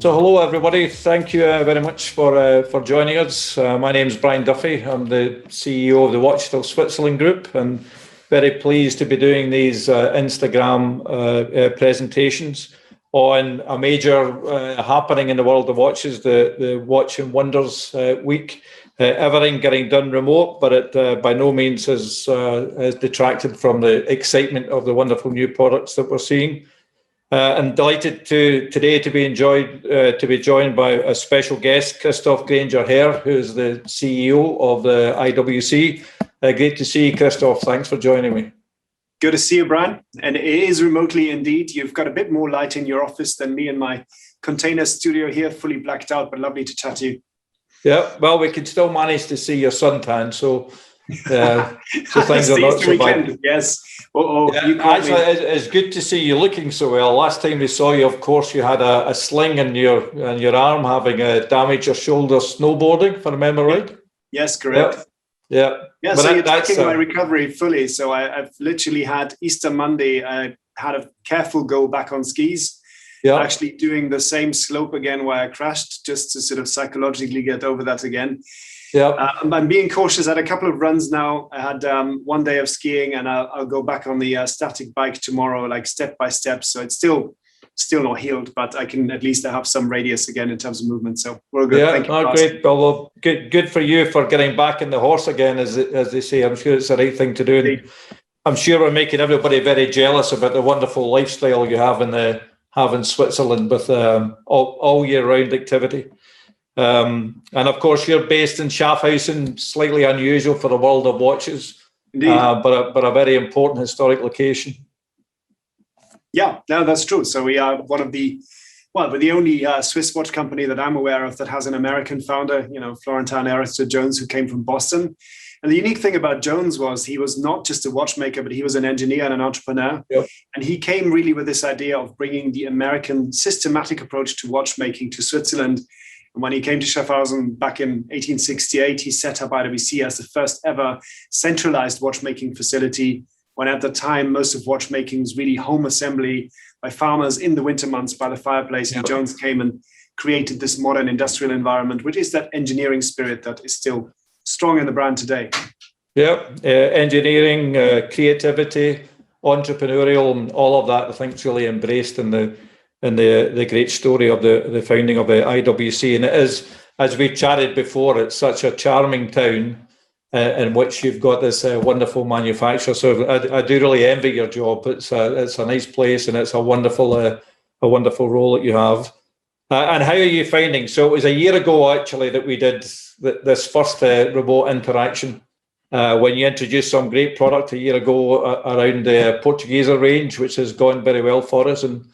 So hello everybody, thank you very much for joining us. My name is Brian Duffy, I'm the CEO of the Watch Switzerland Group, and very pleased to be doing these Instagram presentations on a major happening in the world of watches, the Watch and Wonders week. Everything getting done remote, but it by no means has detracted from the excitement of the wonderful new products that we're seeing. I'm delighted today to be joined by a special guest, Christoph Grainger-Herr, who is the CEO of the IWC. Great to see you, Christoph. Thanks for joining me. Good to see you, Brian. And it is remotely indeed. You've got a bit more light in your office than me in my container studio here, fully blacked out, but lovely to chat to you. Yeah, well, we can still manage to see your suntan, so things are not so bad. Yes. Actually, it's good to see you looking so well. Last time we saw you, of course, you had a sling in your arm, having damaged your shoulder snowboarding, if I remember right. Yes, correct. Yeah. Yeah. So you're tracking my recovery fully. So I've literally had Easter Monday. I had a careful go back on skis. Yeah. Actually doing the same slope again where I crashed, just to sort of psychologically get over that again. Yeah, I'm being cautious. I had a couple of runs now. I had one day of skiing, and I'll go back on the static bike tomorrow, like step by step. So it's still not healed, but I can at least have some radius again in terms of movement. So we're good. Yeah, thank you. Great. Well, good for you for getting back in the horse again, as they say. I'm sure it's the right thing to do. And I'm sure we're making everybody very jealous about the wonderful lifestyle you have in Switzerland with all year round activity. And of course, you're based in Schaffhausen, slightly unusual for the world of watches, but a very important historic location. Yeah, no, that's true. So we are we're the only Swiss watch company that I'm aware of that has an American founder, Florentine Aristo Jones, who came from Boston. And the unique thing about Jones was he was not just a watchmaker, but he was an engineer and an entrepreneur. Yep. And he came really with this idea of bringing the American systematic approach to watchmaking to Switzerland. And when he came to Schaffhausen back in 1868, he set up IWC as the first ever centralized watchmaking facility, when at the time, most of watchmaking was really home assembly by farmers in the winter months by the fireplace. And Jones came and created this modern industrial environment, which is that engineering spirit that is still strong in the brand today. Yeah, engineering, creativity, entrepreneurial, and all of that I think is really embraced in the great story of the founding of the IWC. And it is, as we chatted before, it's such a charming town in which you've got this wonderful manufacturer. So I do really envy your job. It's a nice place, and it's a wonderful role that you have. And how are you finding? So it was a year ago actually that we did this first remote interaction when you introduced some great product a year ago around the Portuguese range, which has gone very well for us. And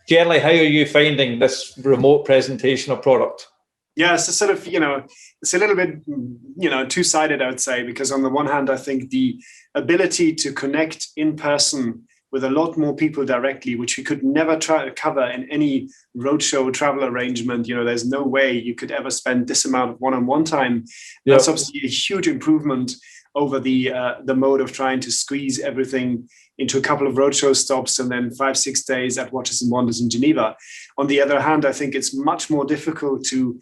generally, how are you finding this remote presentation of product? Yeah, it's a sort of, it's a little bit, two-sided, I would say, because on the one hand, I think the ability to connect in person with a lot more people directly, which we could never try to cover in any roadshow travel arrangement. There's no way you could ever spend this amount of one-on-one time. Yep. That's obviously a huge improvement over the mode of trying to squeeze everything into a couple of roadshow stops and then 5-6 days at Watches and Wonders in Geneva. On the other hand, I think it's much more difficult to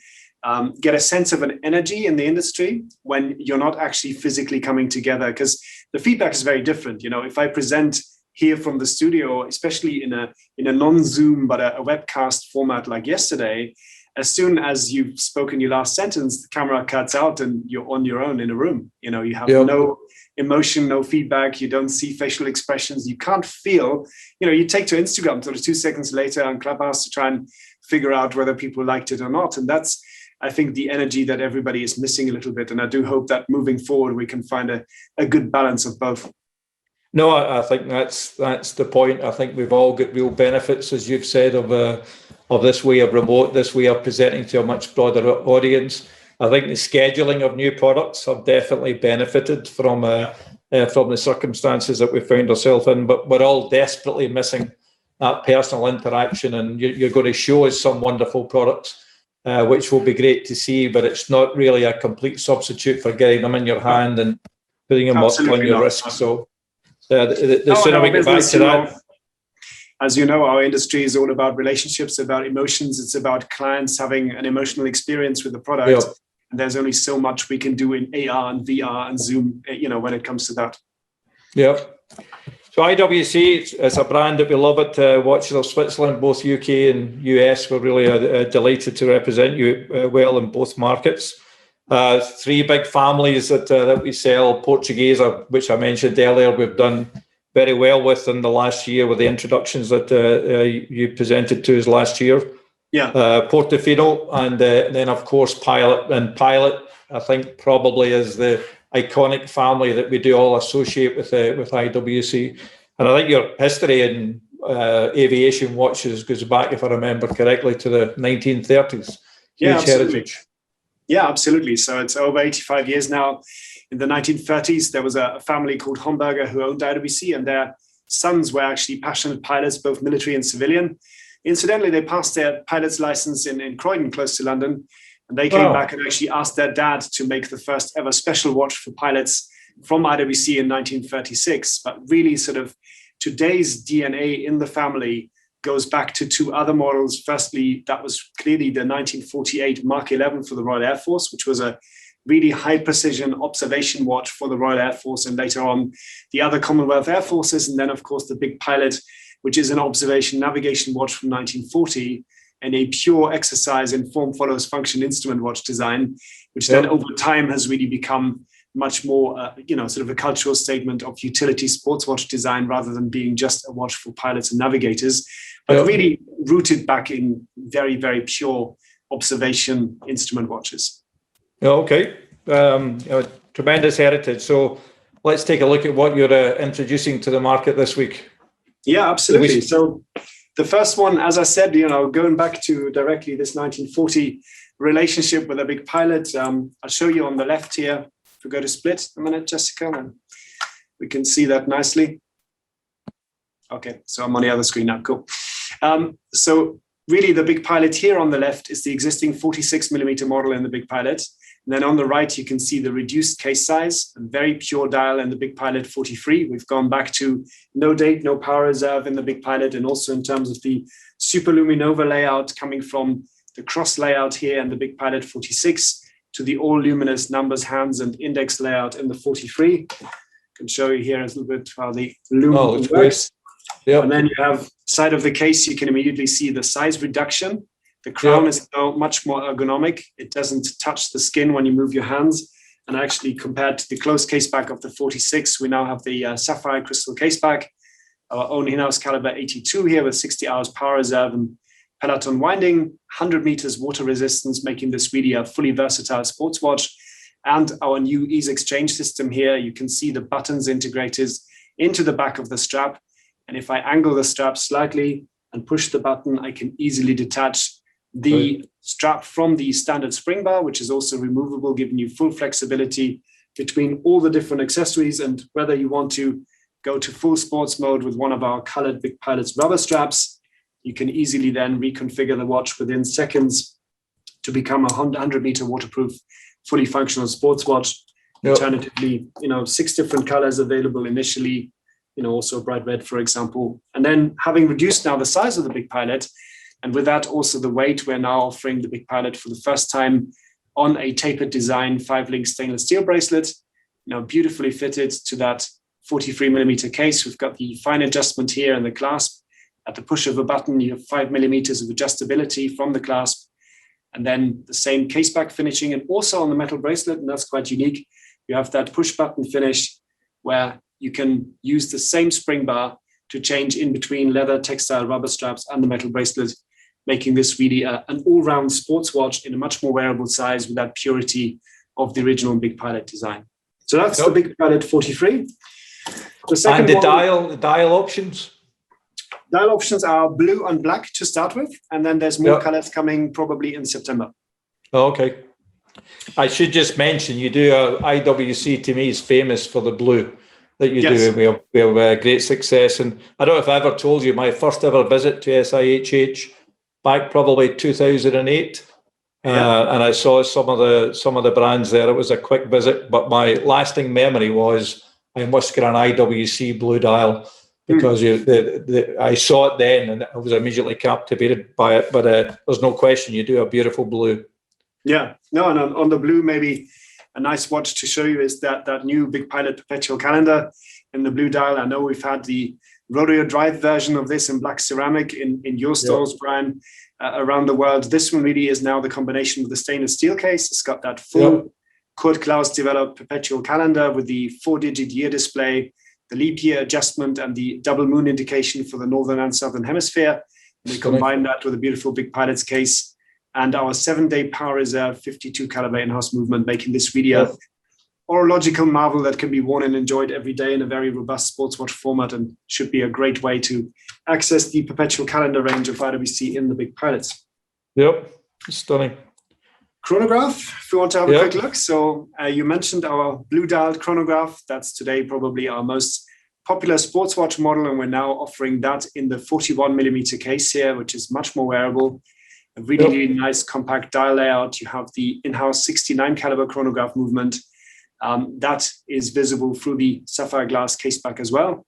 get a sense of an energy in the industry when you're not actually physically coming together, because the feedback is very different. If I present here from the studio, especially in a non-Zoom but a webcast format like yesterday, as soon as you've spoken your last sentence, the camera cuts out and you're on your own in a room. You have no emotion, no feedback. You don't see facial expressions. You can't feel. You take to Instagram sort of 2 seconds later on Clubhouse to try and figure out whether people liked it or not. And that's, I think, the energy that everybody is missing a little bit. And I do hope that moving forward we can find a good balance of both. No, I think that's the point. I think we've all got real benefits, as you've said, of this way of remote, this way of presenting to a much broader audience. I think the scheduling of new products have definitely benefited from the circumstances that we found ourselves in, but we're all desperately missing that personal interaction. And you're going to show us some wonderful products, which will be great to see, but it's not really a complete substitute for getting them in your hand and putting them on your wrist. So the sooner we get back to that. as you know, our industry is all about relationships, about emotions. It's about clients having an emotional experience with the product. Yeah. And there's only so much we can do in AR and VR and Zoom, when it comes to that. Yeah. So IWC is a brand that we love at Watches of Switzerland, both UK and US. We're really delighted to represent you well in both markets. Three big families that we sell. Portuguese, which I mentioned earlier, we've done very well with in the last year with the introductions that you presented to us last year. Yeah. Portofino, and then of course Pilot. And Pilot, I think, probably is the iconic family that we do all associate with IWC. And I think your history in aviation watches goes back, if I remember correctly, to the 1930s. Huge heritage. Yeah, absolutely. So it's over 85 years now. In the 1930s, there was a family called Homburger who owned IWC, and their sons were actually passionate pilots, both military and civilian. Incidentally, they passed their pilot's license in Croydon, close to London, and they came back and actually asked their dad to make the first ever special watch for pilots from IWC in 1936. But really, sort of today's DNA in the family goes back to two other models. Firstly, that was clearly the 1948 Mark 11 for the Royal Air Force, which was a really high precision observation watch for the Royal Air Force, and later on the other Commonwealth Air Forces. And then, of course, the Big Pilot, which is an observation navigation watch from 1940 and a pure exercise in form follows function instrument watch design, which then over time has really become much more, sort of a cultural statement of utility sports watch design rather than being just a watch for pilots and navigators, but really rooted back in very, very pure observation instrument watches. Okay. Tremendous heritage. So let's take a look at what you're introducing to the market this week. Yeah, absolutely. So the first one, as I said, going back to directly this 1940 relationship with a Big Pilot, I'll show you on the left here. If we go to split a minute, Jessica, and we can see that nicely. Okay, so I'm on the other screen now. Cool. So really the Big Pilot here on the left is the existing 46 millimeter model in the Big Pilot. And then on the right, you can see the reduced case size, a very pure dial in the Big Pilot 43. We've gone back to no date, no power reserve in the Big Pilot, and also in terms of the Superluminova layout coming from the cross layout here in the Big Pilot 46 to the all luminous numbers, hands, and index layout in the 43. I can show you here a little bit how the lumen works. Yep. And then you have side of the case, you can immediately see the size reduction. The crown is now much more ergonomic. It doesn't touch the skin when you move your hands. And actually, compared to the closed case back of the 46, we now have the sapphire crystal case back, our own in-house caliber 82 here with 60 hours power reserve and peloton winding, 100 meters water resistance, making this really a fully versatile sports watch. And our new ease exchange system here, you can see the buttons integrated into the back of the strap. And if I angle the strap slightly and push the button, I can easily detach the strap from the standard spring bar, which is also removable, giving you full flexibility between all the different accessories. And whether you want to go to full sports mode with one of our colored Big Pilot's rubber straps, you can easily then reconfigure the watch within seconds to become a 100 meter waterproof, fully functional sports watch. Alternatively, 6 different colors available initially, also bright red, for example. And then having reduced now the size of the Big Pilot, and with that also the weight, we're now offering the Big Pilot for the first time on a tapered design 5-link stainless steel bracelet, beautifully fitted to that 43 millimeter case. We've got the fine adjustment here in the clasp. At the push of a button, you have 5 millimeters of adjustability from the clasp, and then the same case back finishing. And also on the metal bracelet, and that's quite unique, you have that push button finish where you can use the same spring bar to change in between leather, textile, rubber straps, and the metal bracelet, making this really an all-round sports watch in a much more wearable size with that purity of the original Big Pilot design. So that's the Big Pilot 43. The second the dial options? Dial options are blue and black to start with, and then there's more colors coming probably in September. Okay. I should just mention, you do IWC, to me, is famous for the blue that you do. We have great success. And I don't know if I ever told you, my first ever visit to SIHH back probably 2008. And I saw some of the brands there. It was a quick visit, but my lasting memory was I must get an IWC blue dial. because I saw it then and I was immediately captivated by it. But there's no question you do a beautiful blue. Yeah, no, and on the blue, maybe a nice watch to show you is that new Big Pilot Perpetual calendar in the blue dial. I know we've had the Rodeo Drive version of this in black ceramic in your stores, Brian, around the world. This one really is now the combination with the stainless steel case. It's got that full Kurt Klaus developed Perpetual calendar with the 4-digit year display, the leap year adjustment, and the double moon indication for the northern and southern hemisphere. And we combine that with a beautiful Big Pilot's case and our 7-day power reserve 52 caliber in-house movement, making this really a horological marvel that can be worn and enjoyed every day in a very robust sports watch format, and should be a great way to access the Perpetual calendar range of IWC in the Big Pilots. Yep, stunning. Chronograph, if we want to have a quick look. So you mentioned our blue dialed chronograph. That's today probably our most popular sports watch model, and we're now offering that in the 41 millimeter case here, which is much more wearable. A really nice compact dial layout. You have the in-house 69 caliber chronograph movement. That is visible through the sapphire glass caseback as well.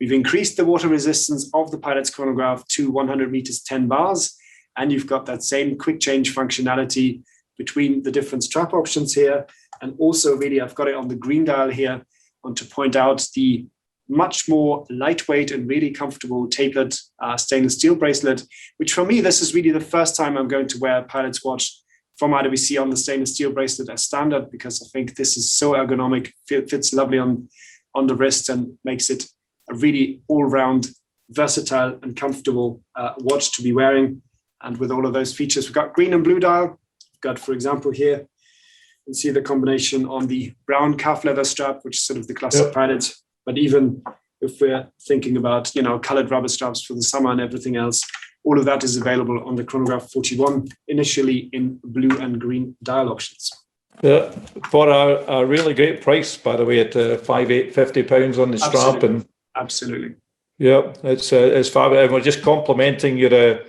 We've increased the water resistance of the Pilot's chronograph to 100 meters, 10 bars. And you've got that same quick change functionality between the different strap options here. And also really, I've got it on the green dial here. I want to point out the much more lightweight and really comfortable tapered stainless steel bracelet, which for me, this is really the first time I'm going to wear a Pilot's watch from IWC on the stainless steel bracelet as standard, because I think this is so ergonomic, fits lovely on the wrist and makes it a really all-round, versatile and comfortable watch to be wearing. And with all of those features, we've got green and blue dial. We've got, for example, here, you can see the combination on the brown calf leather strap, which is sort of the classic Pilot. But even if we're thinking about, colored rubber straps for the summer and everything else, all of that is available on the Chronograph 41, initially in blue and green dial options. Yeah, for a really great price, by the way, at £550 on the strap. Absolutely. Yeah, it's fabulous. And we're just complimenting your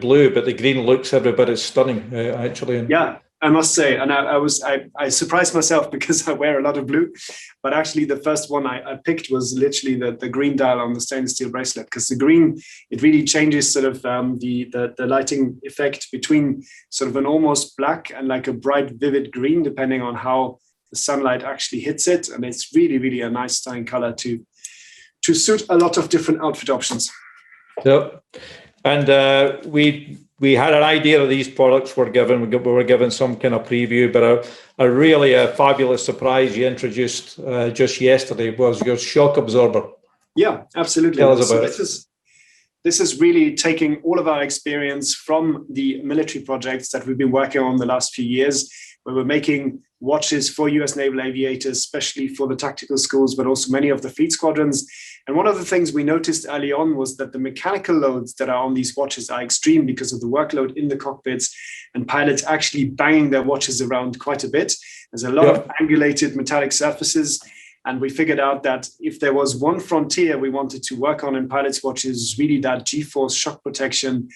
blue, but the green looks every bit as stunning, actually. Yeah, I must say, and I surprised myself because I wear a lot of blue, but actually the first one I picked was literally the green dial on the stainless steel bracelet, because the green, it really changes sort of the lighting effect between sort of an almost black and like a bright vivid green, depending on how the sunlight actually hits it, and it's really, really a nice stunning color to suit a lot of different outfit options. Yep. And we had an idea of these products we were given some kind of preview, but a really fabulous surprise you introduced just yesterday was your shock absorber. Yeah, absolutely. Tell us about it. This is really taking all of our experience from the military projects that we've been working on the last few years, where we're making watches for US naval aviators, especially for the tactical schools, but also many of the fleet squadrons. And one of the things we noticed early on was that the mechanical loads that are on these watches are extreme because of the workload in the cockpits, and pilots actually banging their watches around quite a bit. There's a lot of angulated metallic surfaces. And we figured out that if there was one frontier we wanted to work on in pilots' watches, really that G-force shock protection,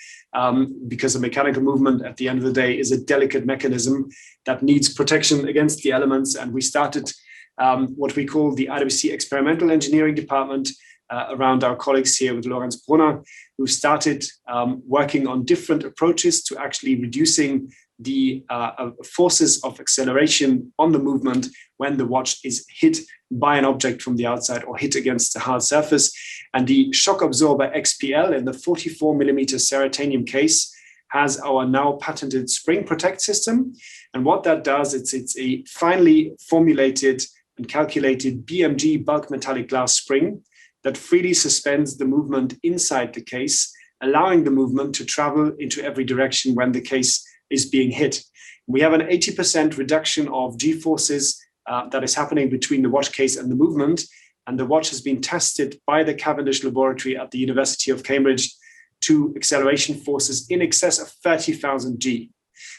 because the mechanical movement at the end of the day is a delicate mechanism that needs protection against the elements. And we started what we call the IWC Experimental Engineering Department around our colleagues here with Lorenz Brunner, who started working on different approaches to actually reducing the forces of acceleration on the movement when the watch is hit by an object from the outside or hit against a hard surface. And the shock absorber XPL in the 44 millimeter Ceratanium case has our now patented spring protect system. And what that does, it's a finely formulated and calculated BMG bulk metallic glass spring that freely suspends the movement inside the case, allowing the movement to travel into every direction when the case is being hit. We have an 80% reduction of G-forces that is happening between the watch case and the movement. And the watch has been tested by the Cavendish Laboratory at the University of Cambridge to acceleration forces in excess of 30,000 G.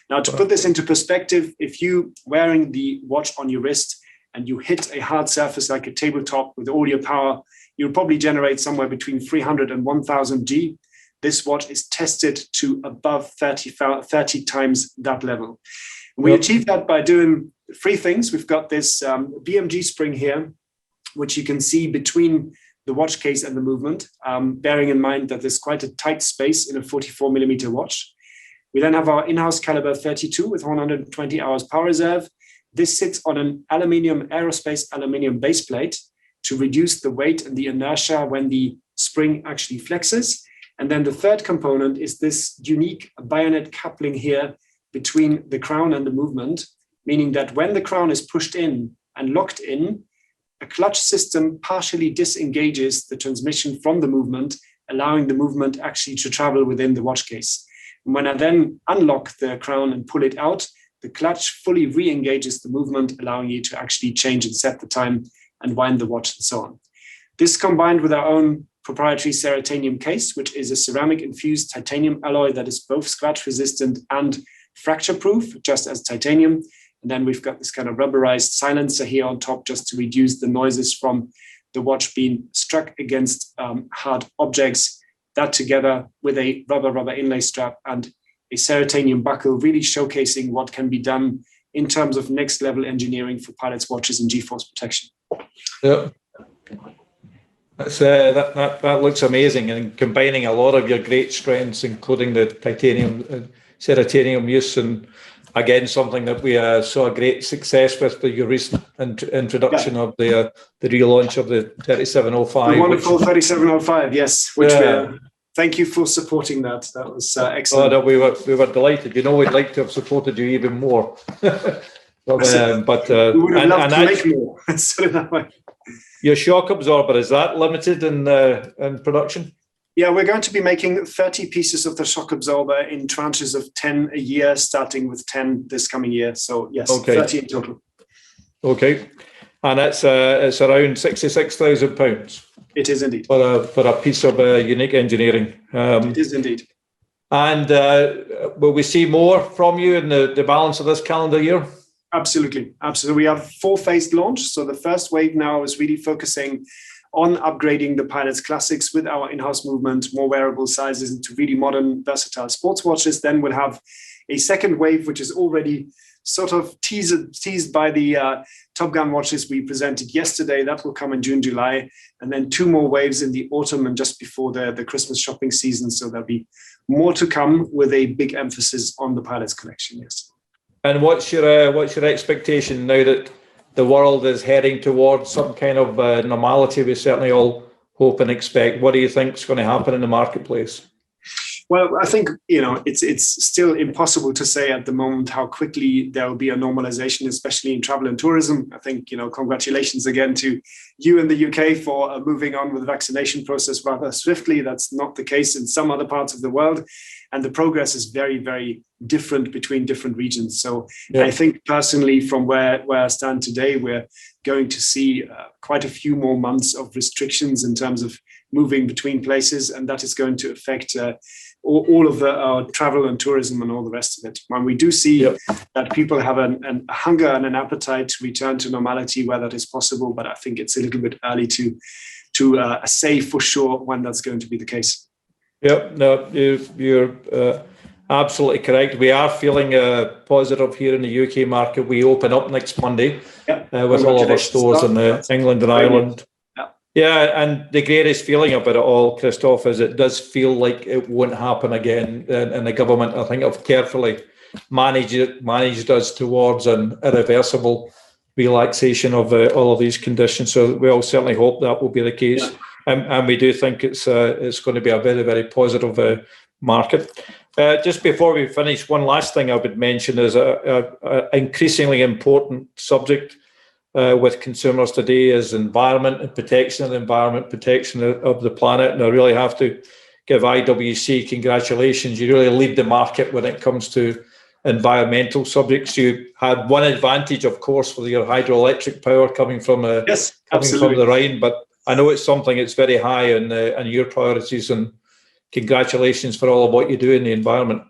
Now, to put this into perspective, if you wearing the watch on your wrist and you hit a hard surface like a tabletop with all your power, you'll probably generate somewhere between 300 and 1,000 G. This watch is tested to above 30 times that level. And we achieve that by doing three things. We've got this BMG spring here, which you can see between the watch case and the movement, bearing in mind that there's quite a tight space in a 44 millimeter watch. We then have our in-house caliber 32 with 120 hours power reserve. This sits on an aerospace aluminium base plate to reduce the weight and the inertia when the spring actually flexes. And then the third component is this unique bayonet coupling here between the crown and the movement, meaning that when the crown is pushed in and locked in, a clutch system partially disengages the transmission from the movement, allowing the movement actually to travel within the watch case. And when I then unlock the crown and pull it out, the clutch fully re-engages the movement, allowing you to actually change and set the time and wind the watch and so on. This combined with our own proprietary Ceratanium case, which is a ceramic infused titanium alloy that is both scratch resistant and fracture proof, just as titanium. And then we've got this kind of rubberized silencer here on top just to reduce the noises from the watch being struck against hard objects. That together with a rubber inlay strap and a Ceratanium buckle, really showcasing what can be done in terms of next level engineering for pilots' watches and G-force protection. Yeah. That looks amazing, and combining a lot of your great strengths, including the titanium, Ceratanium use, and again, something that we saw a great success with your recent introduction of the relaunch of the 3705. The wonderful 3705, yes. Which thank you for supporting that. That was excellent. Oh, no, we were delighted. You know, we'd like to have supported you even more. but we would have loved to make more. That way. Your shock absorber, is that limited in production? Yeah, we're going to be making 30 pieces of the shock absorber in tranches of 10 a year, starting with 10 this coming year. So yes, okay. 30 in total. Okay, and it's around £66,000. It is indeed for a piece of unique engineering. It is indeed. And will we see more from you in the balance of this calendar year? Absolutely. We have 4-phased launch. So the first wave now is really focusing on upgrading the Pilot's Classics with our in-house movement, more wearable sizes into really modern, versatile sports watches. Then we'll have a second wave, which is already sort of teased by the Top Gun watches we presented yesterday. That will come in June, July. And then 2 more waves in the autumn and just before the Christmas shopping season. So there'll be more to come with a big emphasis on the Pilot's collection, yes. And what's your expectation now that the world is heading towards some kind of normality? We certainly all hope and expect. What do you think is going to happen in the marketplace? Well, I think, it's still impossible to say at the moment how quickly there will be a normalization, especially in travel and tourism. I think, congratulations again to you in the UK for moving on with the vaccination process rather swiftly. That's not the case in some other parts of the world. And the progress is very, very different between different regions. So yeah. I think personally, from where I stand today, we're going to see quite a few more months of restrictions in terms of moving between places. And that is going to affect all of our travel and tourism and all the rest of it. When we do see that people have a hunger and an appetite to return to normality where that is possible, but I think it's a little bit early to say for sure when that's going to be the case. Yep, no, you're absolutely correct. We are feeling positive here in the UK market. We open up next Monday with all of our stores in England and Ireland. Yeah, and the greatest feeling about it all, Christoph, is it does feel like it won't happen again. And the government, I think, have carefully managed us towards an irreversible relaxation of all of these conditions. So we all certainly hope that will be the case. Yeah. And we do think it's going to be a very, very positive market. Just before we finish, one last thing I would mention is an increasingly important subject with consumers today is environment and protection of the environment, protection of the planet. And I really have to give IWC congratulations. You really lead the market when it comes to environmental subjects. You had one advantage, of course, with your hydroelectric power coming from the Rhine, but I know it's something that's very high on your priorities, and congratulations for all of what you do in the environment.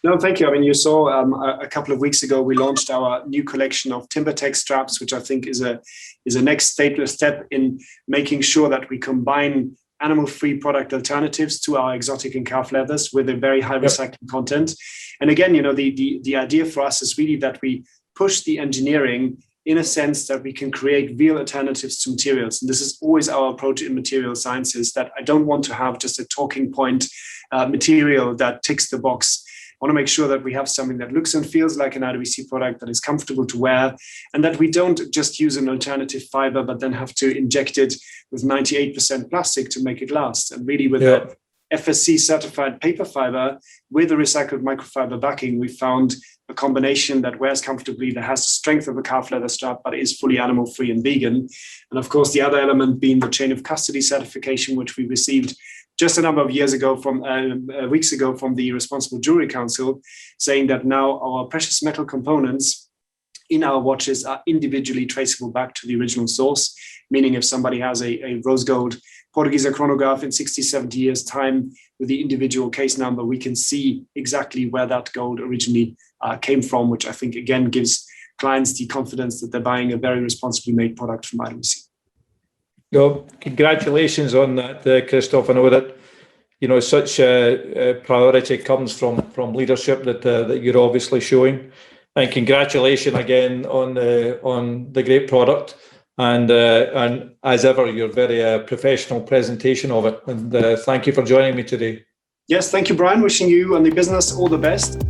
No, thank you. I mean, you saw a couple of weeks ago, we launched our new collection of TimberTech straps, which I think is a next step in making sure that we combine animal-free product alternatives to our exotic and calf leathers with a very high recycling content. And again, the idea for us is really that we push the engineering in a sense that we can create real alternatives to materials. And this is always our approach in material sciences, that I don't want to have just a talking point material that ticks the box. I want to make sure that we have something that looks and feels like an IWC product, that is comfortable to wear, and that we don't just use an alternative fiber, but then have to inject it with 98% plastic to make it last. And really with that FSC certified paper fiber with a recycled microfiber backing, we found a combination that wears comfortably, that has the strength of a calf leather strap, but is fully animal free and vegan. And of course, the other element being the chain of custody certification, which we received just a number of years ago, weeks ago, from the Responsible Jewelry Council, saying that now our precious metal components in our watches are individually traceable back to the original source, meaning if somebody has a rose gold Portuguese chronograph in 60, 70 years' time with the individual case number, we can see exactly where that gold originally came from, which I think, again, gives clients the confidence that they're buying a very responsibly made product from IWC. No, congratulations on that, Christoph. I know that such a priority comes from leadership that you're obviously showing, and congratulations again on the great product. And as ever, your very professional presentation of it. And thank you for joining me today. Yes, thank you, Brian. Wishing you and the business all the best.